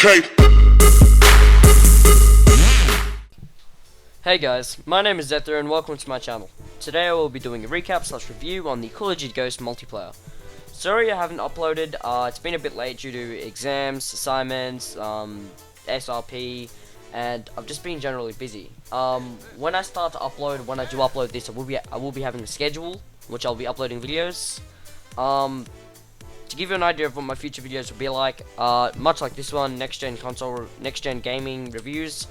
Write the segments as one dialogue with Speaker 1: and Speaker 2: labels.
Speaker 1: Okay.
Speaker 2: Hey guys, my name is Xethyr and welcome to my channel. Today I will be doing a recap / review on the Call of Duty Ghosts multiplayer. Sorry I haven't uploaded, it's been a bit late due to exams, assignments, SRP, and I've just been generally busy. When I start to upload, when I do upload this, I will be having a schedule, which I'll be uploading videos. To give you an idea of what my future videos will be like, much like this one, next gen gaming reviews,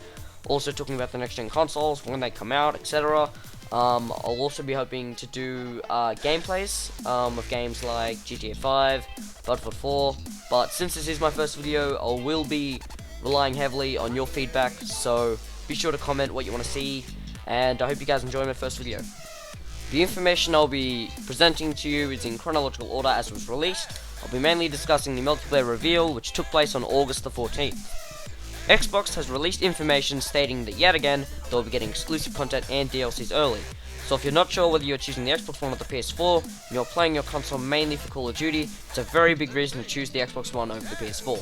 Speaker 2: also talking about the next gen consoles, when they come out, etc. I'll also be hoping to do gameplays of games like GTA 5, Battlefield 4, but since this is my first video, I will be relying heavily on your feedback, so be sure to comment what you want to see, and I hope you guys enjoy my first video. The information I'll be presenting to you is in chronological order as it was released. I'll be mainly discussing the multiplayer reveal, which took place on August the 14th. Xbox has released information stating that yet again, they'll be getting exclusive content and DLCs early. So if you're not sure whether you're choosing the Xbox One or the PS4, and you're playing your console mainly for Call of Duty, it's a very big reason to choose the Xbox One over the PS4.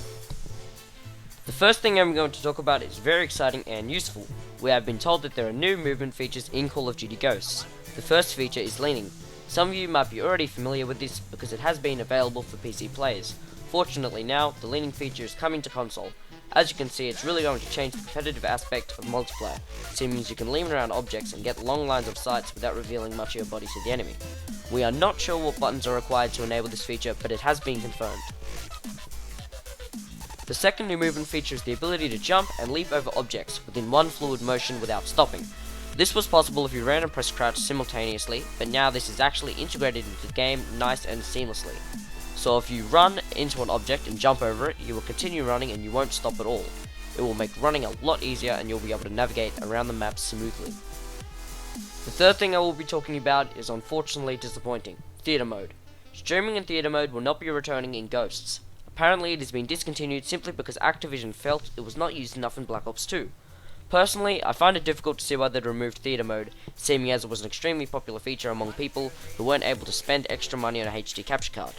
Speaker 2: The first thing I'm going to talk about is very exciting and useful. We have been told that there are new movement features in Call of Duty Ghosts. The first feature is leaning. Some of you might be already familiar with this because it has been available for PC players. Fortunately now, the leaning feature is coming to console. As you can see, it's really going to change the competitive aspect of multiplayer, seeing as you can lean around objects and get long lines of sights without revealing much of your body to the enemy. We are not sure what buttons are required to enable this feature, but it has been confirmed. The second new movement feature is the ability to jump and leap over objects within one fluid motion without stopping. This was possible if you ran and pressed crouch simultaneously, but now this is actually integrated into the game nice and seamlessly. So if you run into an object and jump over it, you will continue running and you won't stop at all. It will make running a lot easier and you'll be able to navigate around the map smoothly. The third thing I will be talking about is unfortunately disappointing: theater mode. Streaming in theater mode will not be returning in Ghosts. Apparently it has been discontinued simply because Activision felt it was not used enough in Black Ops 2. Personally, I find it difficult to see why they removed theater mode, seeming as it was an extremely popular feature among people who weren't able to spend extra money on a HD capture card.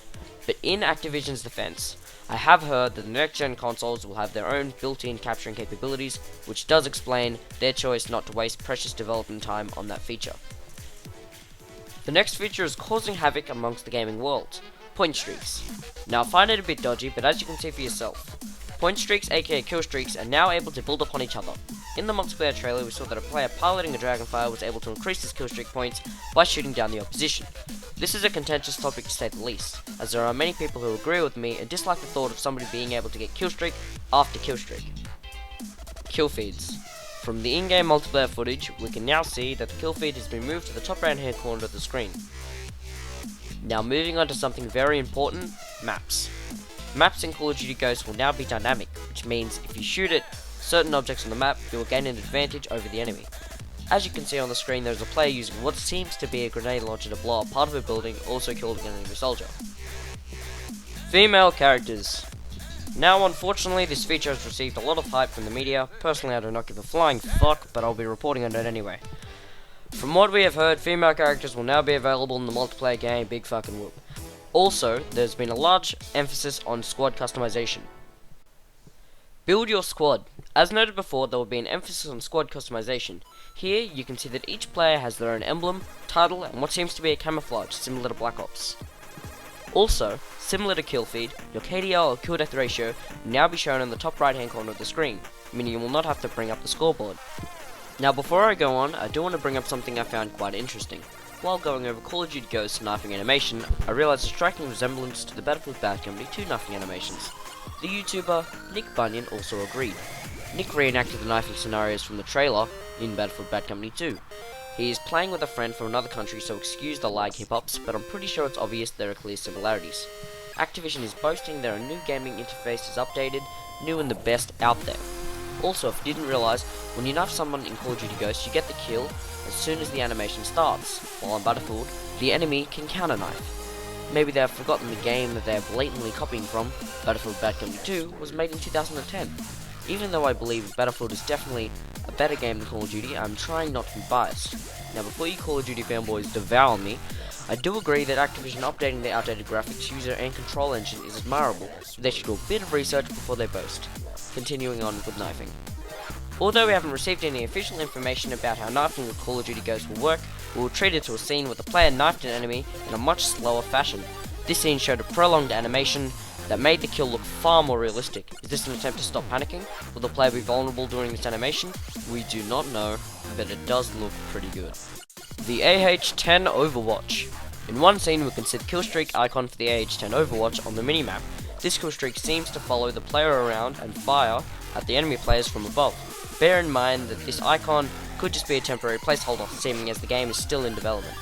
Speaker 2: But in Activision's defense, I have heard that the next-gen consoles will have their own built-in capturing capabilities, which does explain their choice not to waste precious development time on that feature. The next feature is causing havoc amongst the gaming world: point streaks. Now I find it a bit dodgy, but as you can see for yourself, point streaks aka killstreaks are now able to build upon each other. In the multiplayer trailer we saw that a player piloting a Dragonfire was able to increase his killstreak points by shooting down the opposition. This is a contentious topic to say the least, as there are many people who agree with me and dislike the thought of somebody being able to get killstreak after killstreak. Kill feeds. From the in-game multiplayer footage, we can now see that the kill feed has been moved to the top right hand corner of the screen. Now moving on to something very important: maps. Maps in Call of Duty Ghosts will now be dynamic, which means if you shoot at certain objects on the map, you will gain an advantage over the enemy. As you can see on the screen, there is a player using what seems to be a grenade launcher to blow up part of a building, also killed an enemy soldier. Female characters. Now unfortunately this feature has received a lot of hype from the media. Personally I do not give a flying fuck, but I'll be reporting on it anyway. From what we have heard, female characters will now be available in the multiplayer game, big fucking whoop. Also, there's been a large emphasis on squad customization. Build your squad. As noted before, there will be an emphasis on squad customization. Here, you can see that each player has their own emblem, title, and what seems to be a camouflage similar to Black Ops. Also, similar to kill feed, your KDL or kill death ratio will now be shown in the top right hand corner of the screen, meaning you will not have to bring up the scoreboard. Now before I go on, I do want to bring up something I found quite interesting. While going over Call of Duty Ghosts knifing animation, I realized a striking resemblance to the Battlefield Bad Company 2 knifing animations. The YouTuber Nick Bunyan also agreed. Nick reenacted the knifing scenarios from the trailer in Battlefield Bad Company 2. He is playing with a friend from another country, so excuse the lag hip-hops, but I'm pretty sure it's obvious there are clear similarities. Activision is boasting their new gaming interface is updated, new and the best out there. Also, if you didn't realize, when you knife someone in Call of Duty Ghosts, you get the kill as soon as the animation starts, while on Battlefield, the enemy can counter knife. Maybe they have forgotten the game that they are blatantly copying from. Battlefield Bad Company 2 was made in 2010. Even though I believe Battlefield is definitely a better game than Call of Duty, I'm trying not to be biased. Now before you Call of Duty fanboys devour me, I do agree that Activision updating their outdated graphics, user and control engine is admirable, but they should do a bit of research before they boast. Continuing on with knifing. Although we haven't received any official information about how knifing with Call of Duty Ghosts will work, we will treat it to a scene where the player knifed an enemy in a much slower fashion. This scene showed a prolonged animation that made the kill look far more realistic. Is this an attempt to stop panicking? Will the player be vulnerable during this animation? We do not know, but it does look pretty good. The AH-10 Overwatch. In one scene we can see the Killstreak icon for the AH-10 Overwatch on the minimap. This Killstreak seems to follow the player around and fire at the enemy players from above. Bear in mind that this icon could just be a temporary placeholder, seeming as the game is still in development.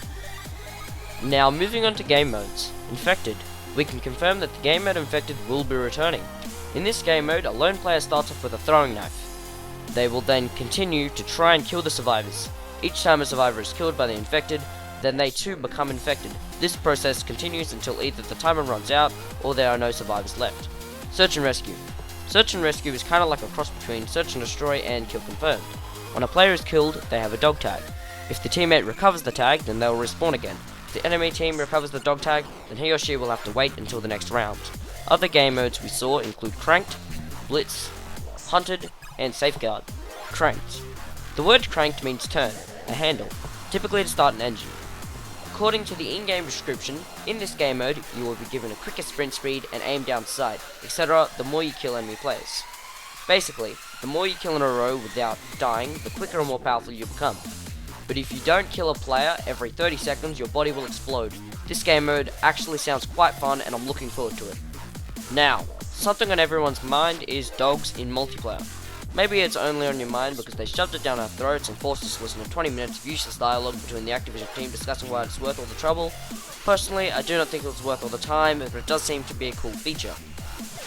Speaker 2: Now moving on to game modes. Infected. We can confirm that the game mode Infected will be returning. In this game mode, a lone player starts off with a throwing knife. They will then continue to try and kill the survivors. Each time a survivor is killed by the infected, then they too become infected. This process continues until either the timer runs out or there are no survivors left. Search and Rescue. Search and Rescue is kinda like a cross between Search and Destroy and Kill Confirmed. When a player is killed, they have a dog tag. If the teammate recovers the tag, then they'll respawn again. If the enemy team recovers the dog tag, then he or she will have to wait until the next round. Other game modes we saw include Cranked, Blitz, Hunted, and Safeguard. Cranked. The word cranked means turn, a handle, typically to start an engine. According to the in-game description, in this game mode, you will be given a quicker sprint speed and aim down sight, etc. the more you kill enemy players. Basically, the more you kill in a row without dying, the quicker and more powerful you become. But if you don't kill a player every 30 seconds, your body will explode. This game mode actually sounds quite fun and I'm looking forward to it. Now, something on everyone's mind is dogs in multiplayer. Maybe it's only on your mind because they shoved it down our throats and forced us to listen to 20 minutes of useless dialogue between the Activision team discussing why it's worth all the trouble. Personally, I do not think it was worth all the time, but it does seem to be a cool feature.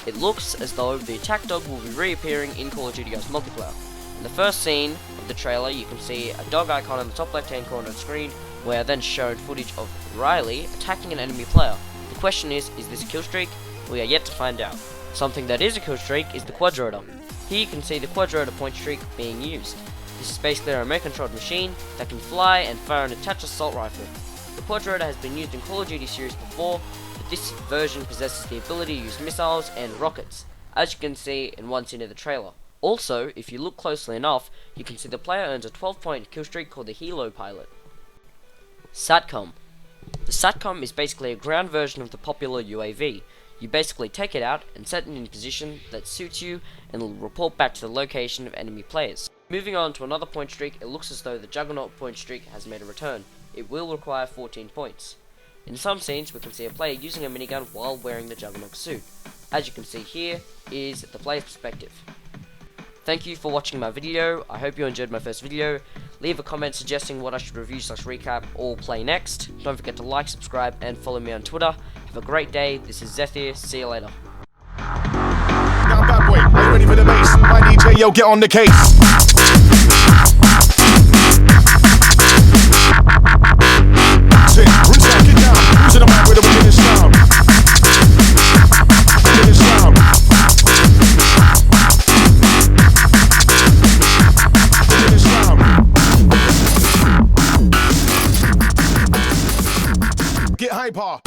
Speaker 2: It looks as though the attack dog will be reappearing in Call of Duty Ghosts multiplayer. In the first scene of the trailer, you can see a dog icon in the top left hand corner of the screen, where then shown footage of Riley attacking an enemy player. The question is this a kill streak? We are yet to find out. Something that is a kill streak is the quadrotor. Here you can see the quadrotor point streak being used. This is basically a remote controlled machine that can fly and fire an attached assault rifle. The quadrotor has been used in Call of Duty series before, but this version possesses the ability to use missiles and rockets, as you can see in one scene of the trailer. Also, if you look closely enough, you can see the player earns a 12-point kill streak called the Helo Pilot. SATCOM. The SATCOM is basically a ground version of the popular UAV. You basically take it out and set it in a position that suits you and it will report back to the location of enemy players. Moving on to another point streak, it looks as though the Juggernaut point streak has made a return. It will require 14 points. In some scenes we can see a player using a minigun while wearing the Juggernaut suit. As you can see here is the player's perspective. Thank you for watching my video. I hope you enjoyed my first video. Leave a comment suggesting what I should review / recap or play next. Don't forget to like, subscribe, and follow me on Twitter. Have a great day. This is Xethyr. See you later.
Speaker 1: Now bad boy, are you ready for the bass? My DJ, yo, get on the case. Sit, rinse out, get down. Who's in the mic with a wicked sound? Wicked sound. Wicked sound. Get hyper.